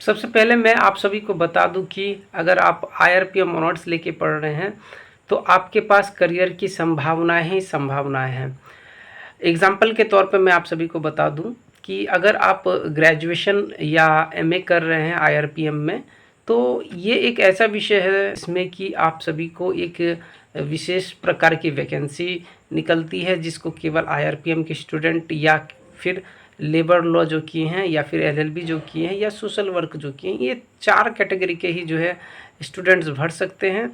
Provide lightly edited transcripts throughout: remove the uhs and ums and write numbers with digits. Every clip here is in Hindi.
सबसे पहले मैं आप सभी को बता दूं कि अगर आप IRPM ऑनर्स लेके पढ़ रहे हैं तो आपके पास करियर की संभावनाएं ही संभावनाएं हैं। एग्जाम्पल के तौर पे मैं आप सभी को बता दूं कि अगर आप ग्रेजुएशन या MA कर रहे हैं IRPM में, तो ये एक ऐसा विषय है इसमें कि आप सभी को एक विशेष प्रकार की वैकेंसी निकलती है जिसको केवल IRPM के स्टूडेंट या फिर लेबर लॉ जो किए हैं या फिर LLB जो किए हैं या सोशल वर्क जो किए हैं, ये 4 कैटेगरी के ही जो है स्टूडेंट्स भर सकते हैं।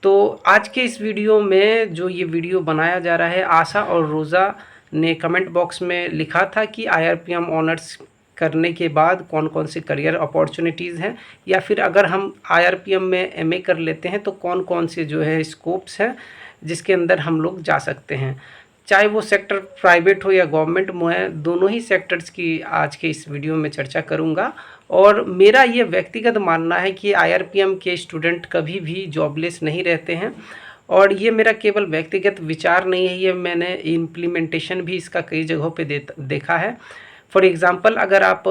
तो आज के इस वीडियो में जो ये वीडियो बनाया जा रहा है, आशा और रोज़ा ने कमेंट बॉक्स में लिखा था कि IRPM ऑनर्स करने के बाद कौन कौन से करियर अपॉर्चुनिटीज़ हैं, या फिर अगर हम IRPM में MA कर लेते हैं तो कौन कौन से जो है स्कोप्स हैं जिसके अंदर हम लोग जा सकते हैं, चाहे वो सेक्टर प्राइवेट हो या गवर्नमेंट में है। दोनों ही सेक्टर्स की आज के इस वीडियो में चर्चा करूंगा। और मेरा ये व्यक्तिगत मानना है कि IRPM के स्टूडेंट कभी भी जॉबलेस नहीं रहते हैं, और ये मेरा केवल व्यक्तिगत विचार नहीं है, ये मैंने इम्प्लीमेंटेशन भी इसका कई जगहों पे देखा है। फॉर एग्ज़ाम्पल, अगर आप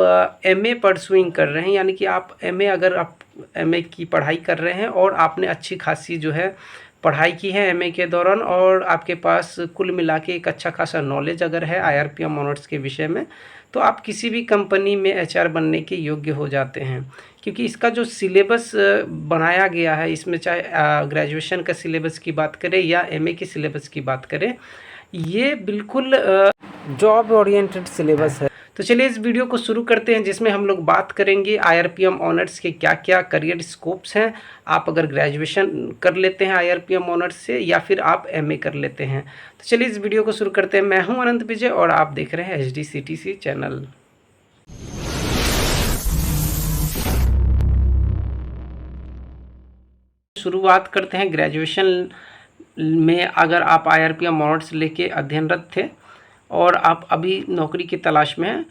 MA परसुइंग कर रहे हैं, यानी कि आप अगर आप MA की पढ़ाई कर रहे हैं और आपने अच्छी खासी जो है पढ़ाई की है MA के दौरान, और आपके पास कुल मिला के एक अच्छा खासा नॉलेज अगर है IRPM ऑनर्स के विषय में, तो आप किसी भी कंपनी में HR बनने के योग्य हो जाते हैं। क्योंकि इसका जो सिलेबस बनाया गया है, इसमें चाहे ग्रेजुएशन का सिलेबस की बात करें या MA के सिलेबस की बात करें, ये बिल्कुल जॉब ओरिएंटेड सिलेबस है। तो चलिए इस वीडियो को शुरू करते हैं, जिसमें हम लोग बात करेंगे IRPM ऑनर्स के क्या क्या करियर स्कोप्स हैं, आप अगर ग्रेजुएशन कर लेते हैं IRPM ऑनर्स से या फिर आप MA कर लेते हैं। तो चलिए इस वीडियो को शुरू करते हैं। मैं हूं अनंत विजय और आप देख रहे हैं HDCTC चैनल। शुरुआत करते हैं ग्रेजुएशन में। अगर आप IRPM ऑनर्स लेके अध्ययनरत थे और आप अभी नौकरी की तलाश में हैं,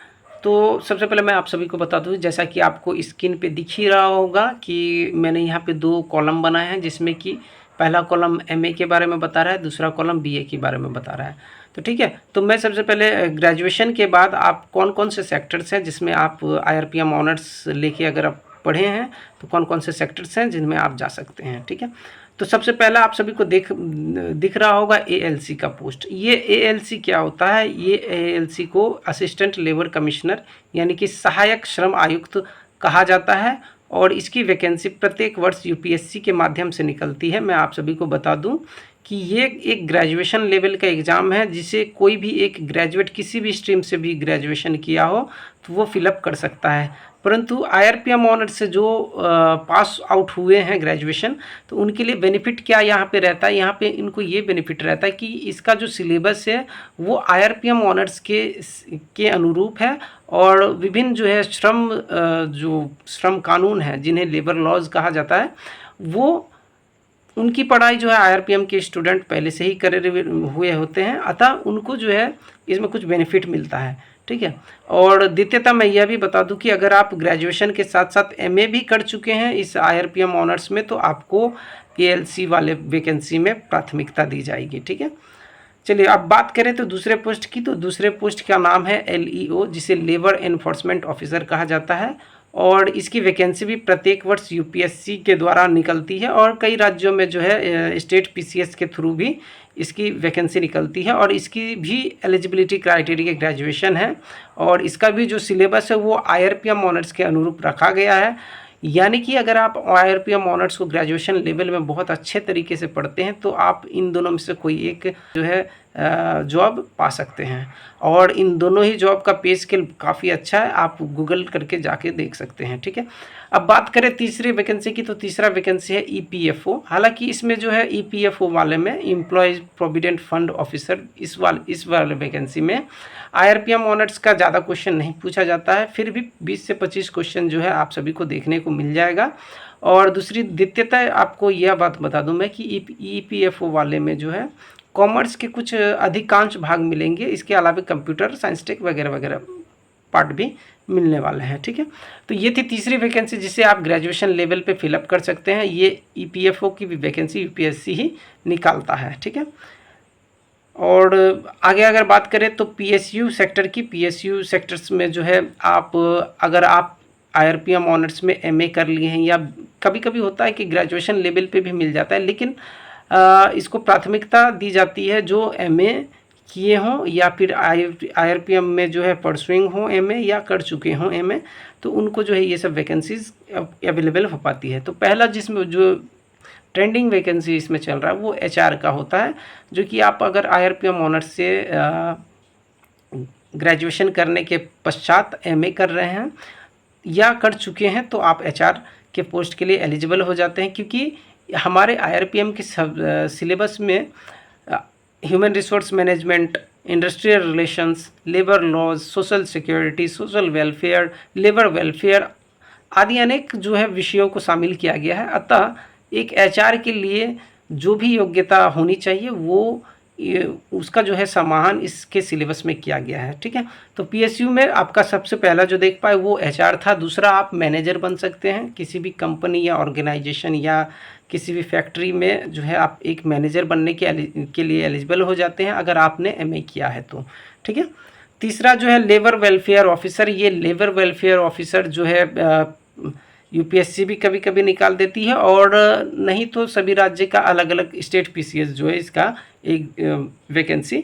तो सबसे पहले मैं आप सभी को बता दूं, जैसा कि आपको स्क्रीन पे दिख ही रहा होगा कि मैंने यहाँ पे 2 कॉलम बनाए हैं, जिसमें कि पहला कॉलम MA के बारे में बता रहा है, दूसरा कॉलम BA के बारे में बता रहा है। तो ठीक है, तो मैं सबसे पहले ग्रेजुएशन के बाद आप कौन कौन से सेक्टर्स हैं जिसमें आप IRPM ऑनर्स लेके अगर आप पढ़े हैं, तो कौन कौन से सेक्टर्स हैं जिनमें आप जा सकते हैं। ठीक है, तो सबसे पहला आप सभी को दिख रहा होगा ALC का पोस्ट। ये ALC क्या होता है? ये ALC को असिस्टेंट लेबर कमिश्नर यानी कि सहायक श्रम आयुक्त कहा जाता है, और इसकी वैकेंसी प्रत्येक वर्ष UPSC के माध्यम से निकलती है। मैं आप सभी को बता दूं कि ये एक ग्रेजुएशन लेवल का एग्ज़ाम है, जिसे कोई भी एक ग्रेजुएट किसी भी स्ट्रीम से भी ग्रेजुएशन किया हो तो वो फिलअप कर सकता है। परंतु IRPM ऑनर्स से जो पास आउट हुए हैं ग्रेजुएशन, तो उनके लिए बेनिफिट क्या यहाँ पे रहता है? यहाँ पे इनको ये बेनिफिट रहता है कि इसका जो सिलेबस है वो IRPM ऑनर्स के अनुरूप है, और विभिन्न जो है जो श्रम कानून है, जिन्हें लेबर लॉज कहा जाता है, वो उनकी पढ़ाई जो है IRPM के स्टूडेंट पहले से ही करे हुए होते हैं, अतः उनको जो है इसमें कुछ बेनिफिट मिलता है। ठीक है, और द्वितीयता मैं यह भी बता दूं कि अगर आप ग्रेजुएशन के साथ साथ MA भी कर चुके हैं इस IRPM ऑनर्स में, तो आपको ALC वाले वैकेंसी में प्राथमिकता दी जाएगी। ठीक है, चलिए अब बात करें तो दूसरे पोस्ट की। तो दूसरे पोस्ट का नाम है LEO, जिसे लेबर एनफोर्समेंट ऑफिसर कहा जाता है, और इसकी वैकेंसी भी प्रत्येक वर्ष UPSC के द्वारा निकलती है, और कई राज्यों में जो है स्टेट PCS के थ्रू भी इसकी वैकेंसी निकलती है, और इसकी भी एलिजिबिलिटी क्राइटेरिया ग्रेजुएशन है, और इसका भी जो सिलेबस है वो IRPM ऑनर्स के अनुरूप रखा गया है। यानी कि अगर आप IRPM ऑनर्स को ग्रेजुएशन लेवल में बहुत अच्छे तरीके से पढ़ते हैं, तो आप इन दोनों में से कोई एक जो है जॉब पा सकते हैं, और इन दोनों ही जॉब का पे स्केल काफ़ी अच्छा है, आप गूगल करके जाके देख सकते हैं। ठीक है, अब बात करें तीसरी वैकेंसी की। तो तीसरा वैकेंसी है EPFO। हालांकि इसमें जो है EPFO वाले में, एम्प्लॉयज़ प्रोविडेंट फंड ऑफिसर, इस वाले वैकेंसी में IRPM ऑनर्स का ज़्यादा क्वेश्चन नहीं पूछा जाता है, फिर भी 20 से 25 क्वेश्चन जो है आप सभी को देखने को मिल जाएगा। और दूसरी द्वितीयता आपको यह बात बता दूं मैं कि EPFO वाले में जो है कॉमर्स के कुछ अधिकांश भाग मिलेंगे, इसके अलावा कंप्यूटर साइंस टेक वगैरह वगैरह पार्ट भी मिलने वाले हैं। ठीक है, तो ये थी तीसरी वैकेंसी जिसे आप ग्रेजुएशन लेवल पे फिलअप कर सकते हैं। ये EPFO की भी वैकेंसी UPSC ही निकालता है। ठीक है, और आगे अगर बात करें तो PSU सेक्टर की, PSU सेक्टर्स में जो है अगर आप IRPM ऑनर्स में MA कर लिए हैं, या कभी कभी होता है कि ग्रेजुएशन लेवल पे भी मिल जाता है, लेकिन इसको प्राथमिकता दी जाती है जो MA किए हों या फिर IRPM में जो है परसुइंग हों MA या कर चुके हों MA, तो उनको जो है ये सब वैकेंसीज अवेलेबल हो पाती है। तो पहला जिसमें जो ट्रेंडिंग वैकेंसी इसमें चल रहा है वो HR का होता है, जो कि आप अगर IRPM ऑनर्स से ग्रेजुएशन करने के पश्चात MA कर रहे हैं या कर चुके हैं तो आप HR के पोस्ट के लिए एलिजिबल हो जाते हैं, क्योंकि हमारे IRPM के सिलेबस में human resource management, industrial relations, labour laws, social security, social welfare, labour welfare आदि अनेक जो है विषयों को शामिल किया गया है। अतः एक HR के लिए जो भी योग्यता होनी चाहिए वो उसका जो है समाहन इसके सिलेबस में किया गया है, ठीक है। तो PSU में आपका सबसे पहला जो देख पाए वो HR था। दूसरा, आप मैनेजर बन सकते हैं किसी भी कंपनी या ऑर्गेनाइजेशन या किसी भी फैक्ट्री में जो है आप एक मैनेजर बनने के लिए एलिजिबल हो जाते हैं अगर आपने MA किया है तो, ठीक है। तीसरा जो है लेबर वेलफेयर ऑफिसर। ये लेबर वेलफेयर ऑफिसर जो है UPSC भी कभी कभी निकाल देती है, और नहीं तो सभी राज्य का अलग अलग स्टेट PCS जो है इसका एक वैकेंसी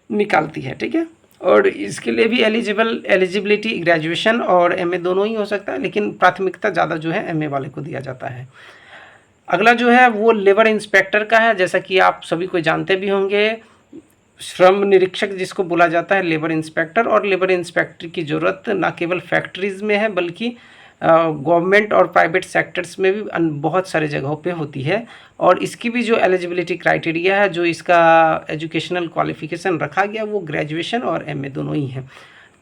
निकालती है, ठीक है। और इसके लिए भी एलिजिबिलिटी ग्रेजुएशन और MA दोनों ही हो सकता है, लेकिन प्राथमिकता ज़्यादा जो है MA वाले को दिया जाता है। अगला जो है वो लेबर इंस्पेक्टर का है। जैसा कि आप सभी को जानते भी होंगे, श्रम निरीक्षक जिसको बोला जाता है लेबर इंस्पेक्टर, और लेबर इंस्पेक्टर की ज़रूरत ना केवल फैक्ट्रीज़ में है बल्कि गवर्नमेंट और प्राइवेट सेक्टर्स में भी बहुत सारे जगहों पे होती है। और इसकी भी जो एलिजिबिलिटी क्राइटेरिया है, जो इसका एजुकेशनल क्वालिफिकेशन रखा गया वो ग्रेजुएशन और MA दोनों ही हैं।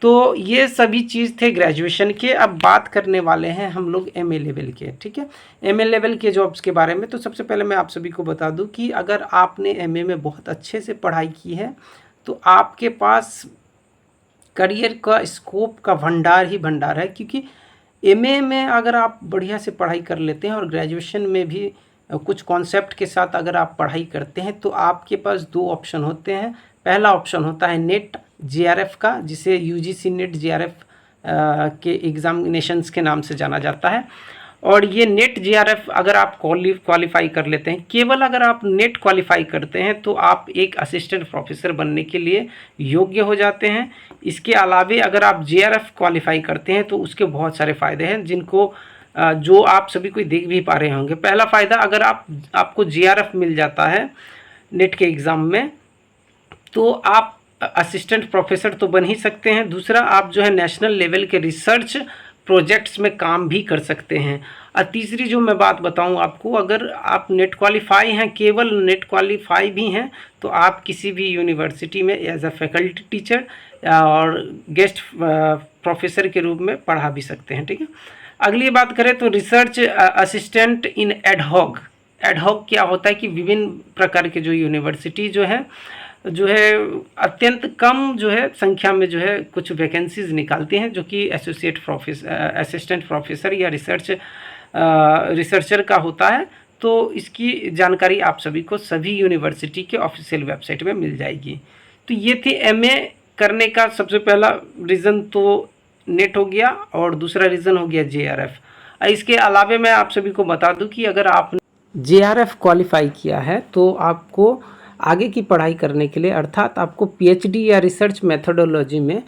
तो ये सभी चीज़ थे ग्रेजुएशन के। अब बात करने वाले हैं हम लोग MA लेवल के, ठीक है। MA लेवल के जॉब्स के बारे में तो सबसे पहले मैं आप सभी को बता दूं कि अगर आपने MA में बहुत अच्छे से पढ़ाई की है तो आपके पास करियर का स्कोप का भंडार ही भंडार है, क्योंकि MA में अगर आप बढ़िया से पढ़ाई कर लेते हैं और ग्रेजुएशन में भी कुछ कॉन्सेप्ट के साथ अगर आप पढ़ाई करते हैं तो आपके पास दो ऑप्शन होते हैं। पहला ऑप्शन होता है नेट JRF का, जिसे UGC नेट JRF के एग्जामिनेशंस के नाम से जाना जाता है। और ये नेट JRF अगर आप क्वालिफाई कर लेते हैं, केवल अगर आप नेट क्वालिफाई करते हैं तो आप एक असिस्टेंट प्रोफेसर बनने के लिए योग्य हो जाते हैं। इसके अलावे अगर आप JRF क्वालिफाई करते हैं तो उसके बहुत सारे फ़ायदे हैं जिनको जो आप सभी कोई देख भी पा रहे होंगे। पहला फ़ायदा, अगर आपको JRF मिल जाता है नेट के एग्ज़ाम में तो आप असिस्टेंट प्रोफेसर तो बन ही सकते हैं। दूसरा, आप जो है नेशनल लेवल के रिसर्च प्रोजेक्ट्स में काम भी कर सकते हैं। और तीसरी जो मैं बात बताऊं आपको, अगर आप नेट क्वालिफाई हैं, केवल नेट क्वालिफाई भी हैं, तो आप किसी भी यूनिवर्सिटी में एज अ फैकल्टी टीचर और गेस्ट प्रोफेसर के रूप में पढ़ा भी सकते हैं, ठीक है। अगली बात करें तो research assistant in ad hoc. Ad hoc क्या होता है कि विभिन्न प्रकार के जो यूनिवर्सिटी जो है अत्यंत कम जो है संख्या में जो है कुछ वैकेंसीज निकालती हैं, जो कि असिस्टेंट प्रोफेसर या रिसर्चर का होता है। तो इसकी जानकारी आप सभी को सभी यूनिवर्सिटी के ऑफिशियल वेबसाइट में मिल जाएगी। तो ये थी MA करने का सबसे पहला रीज़न तो नेट हो गया, और दूसरा रीज़न हो गया JRF। इसके अलावा मैं आप सभी को बता दूं कि अगर आपने JRF क्वालिफाई किया है तो आपको आगे की पढ़ाई करने के लिए, अर्थात आपको PhD या रिसर्च मेथोडोलॉजी में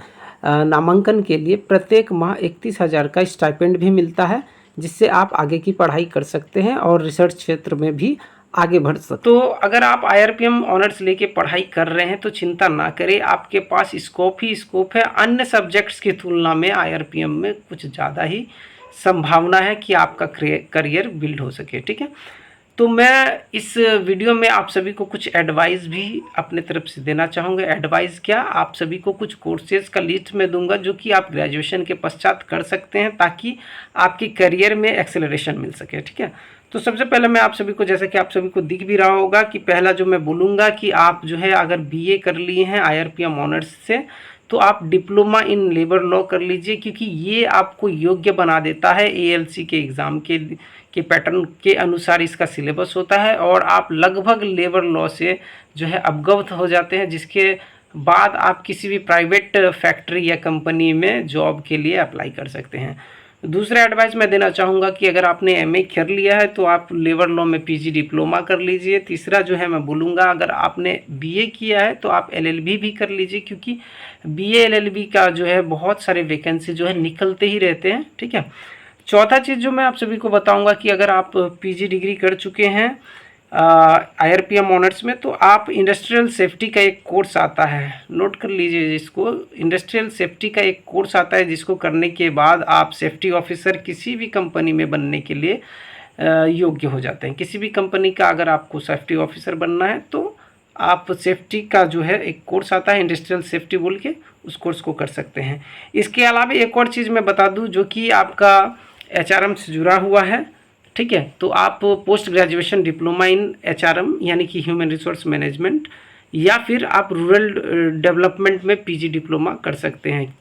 नामांकन के लिए प्रत्येक माह 31,000 का स्टाइपेंड भी मिलता है, जिससे आप आगे की पढ़ाई कर सकते हैं और रिसर्च क्षेत्र में भी आगे बढ़ सकते। तो अगर आप IRPM ऑनर्स लेके पढ़ाई कर रहे हैं तो चिंता ना करें, आपके पास स्कोप ही स्कोप है। अन्य सब्जेक्ट्स की तुलना में IRPM में कुछ ज़्यादा ही संभावना है कि आपका करियर बिल्ड हो सके, ठीक है। तो मैं इस वीडियो में आप सभी को कुछ एडवाइस भी अपने तरफ से देना चाहूँगा। एडवाइस क्या, आप सभी को कुछ कोर्सेज़ का लिस्ट में दूंगा जो कि आप ग्रेजुएशन के पश्चात कर सकते हैं, ताकि आपकी करियर में एक्सेलरेशन मिल सके, ठीक है। तो सबसे पहले मैं आप सभी को, जैसा कि आप सभी को दिख भी रहा होगा कि पहला जो मैं बोलूँगा कि आप जो है अगर BA कर लिए हैं IRPM ऑनर्स से तो आप डिप्लोमा इन लेबर लॉ कर लीजिए, क्योंकि ये आपको योग्य बना देता है। ALC के एग्ज़ाम के पैटर्न के अनुसार इसका सिलेबस होता है और आप लगभग लेबर लॉ से जो है अवगत हो जाते हैं, जिसके बाद आप किसी भी प्राइवेट फैक्ट्री या कंपनी में जॉब के लिए अप्लाई कर सकते हैं। दूसरा एडवाइस मैं देना चाहूँगा कि अगर आपने एमए कर लिया है तो आप लेबर लॉ में पीजी डिप्लोमा कर लीजिए। तीसरा जो है मैं बोलूँगा, अगर आपने बीए किया है तो आप एलएलबी भी कर लीजिए, क्योंकि बीए एलएलबी का जो है बहुत सारे वैकेंसी जो है निकलते ही रहते हैं, ठीक है। चौथा चीज़ जो मैं आप सभी को बताऊँगा कि अगर आप पीजी डिग्री कर चुके हैं आईआरपीएम ऑनर्स में, तो आप इंडस्ट्रियल सेफ्टी का एक कोर्स आता है, नोट कर लीजिए जिसको, इंडस्ट्रियल सेफ्टी का एक कोर्स आता है जिसको करने के बाद आप सेफ्टी ऑफिसर किसी भी कंपनी में बनने के लिए योग्य हो जाते हैं। किसी भी कंपनी का अगर आपको सेफ्टी ऑफिसर बनना है तो आप सेफ्टी का जो है एक कोर्स आता है इंडस्ट्रियल सेफ्टी बोल के, उस कोर्स को कर सकते हैं। इसके अलावा एक और चीज़ मैं बता दूं जो कि आपका एचआरएम से जुड़ा हुआ है, ठीक है। तो आप post graduation diploma in HRM यानी कि ह्यूमन रिसोर्स मैनेजमेंट, या फिर आप रूरल डेवलपमेंट में पीजी डिप्लोमा कर सकते हैं।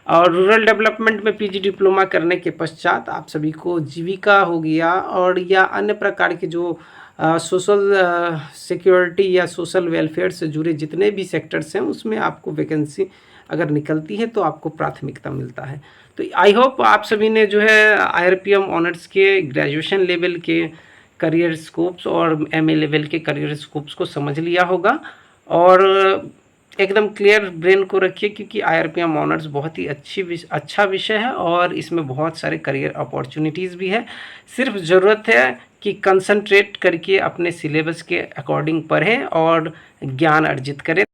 और रूरल डेवलपमेंट में पीजी डिप्लोमा करने के पश्चात आप सभी को जीविका हो गया और या अन्य प्रकार के जो सोशल सिक्योरिटी या सोशल वेलफेयर से जुड़े जितने भी सेक्टर्स हैं उसमें आपको वैकेंसी अगर निकलती है तो आपको प्राथमिकता मिलता है। तो आई होप आप सभी ने जो है आईआरपीएम ऑनर्स के ग्रेजुएशन लेवल के करियर स्कोप्स और एमए लेवल के करियर स्कोप्स को समझ लिया होगा, और एकदम क्लियर ब्रेन को रखिए, क्योंकि आईआरपीएम ऑनर्स बहुत ही अच्छा विषय है और इसमें बहुत सारे करियर अपॉर्चुनिटीज़ भी है। सिर्फ ज़रूरत है कि कंसंट्रेट करके अपने सिलेबस के अकॉर्डिंग पढ़ें और ज्ञान अर्जित करें।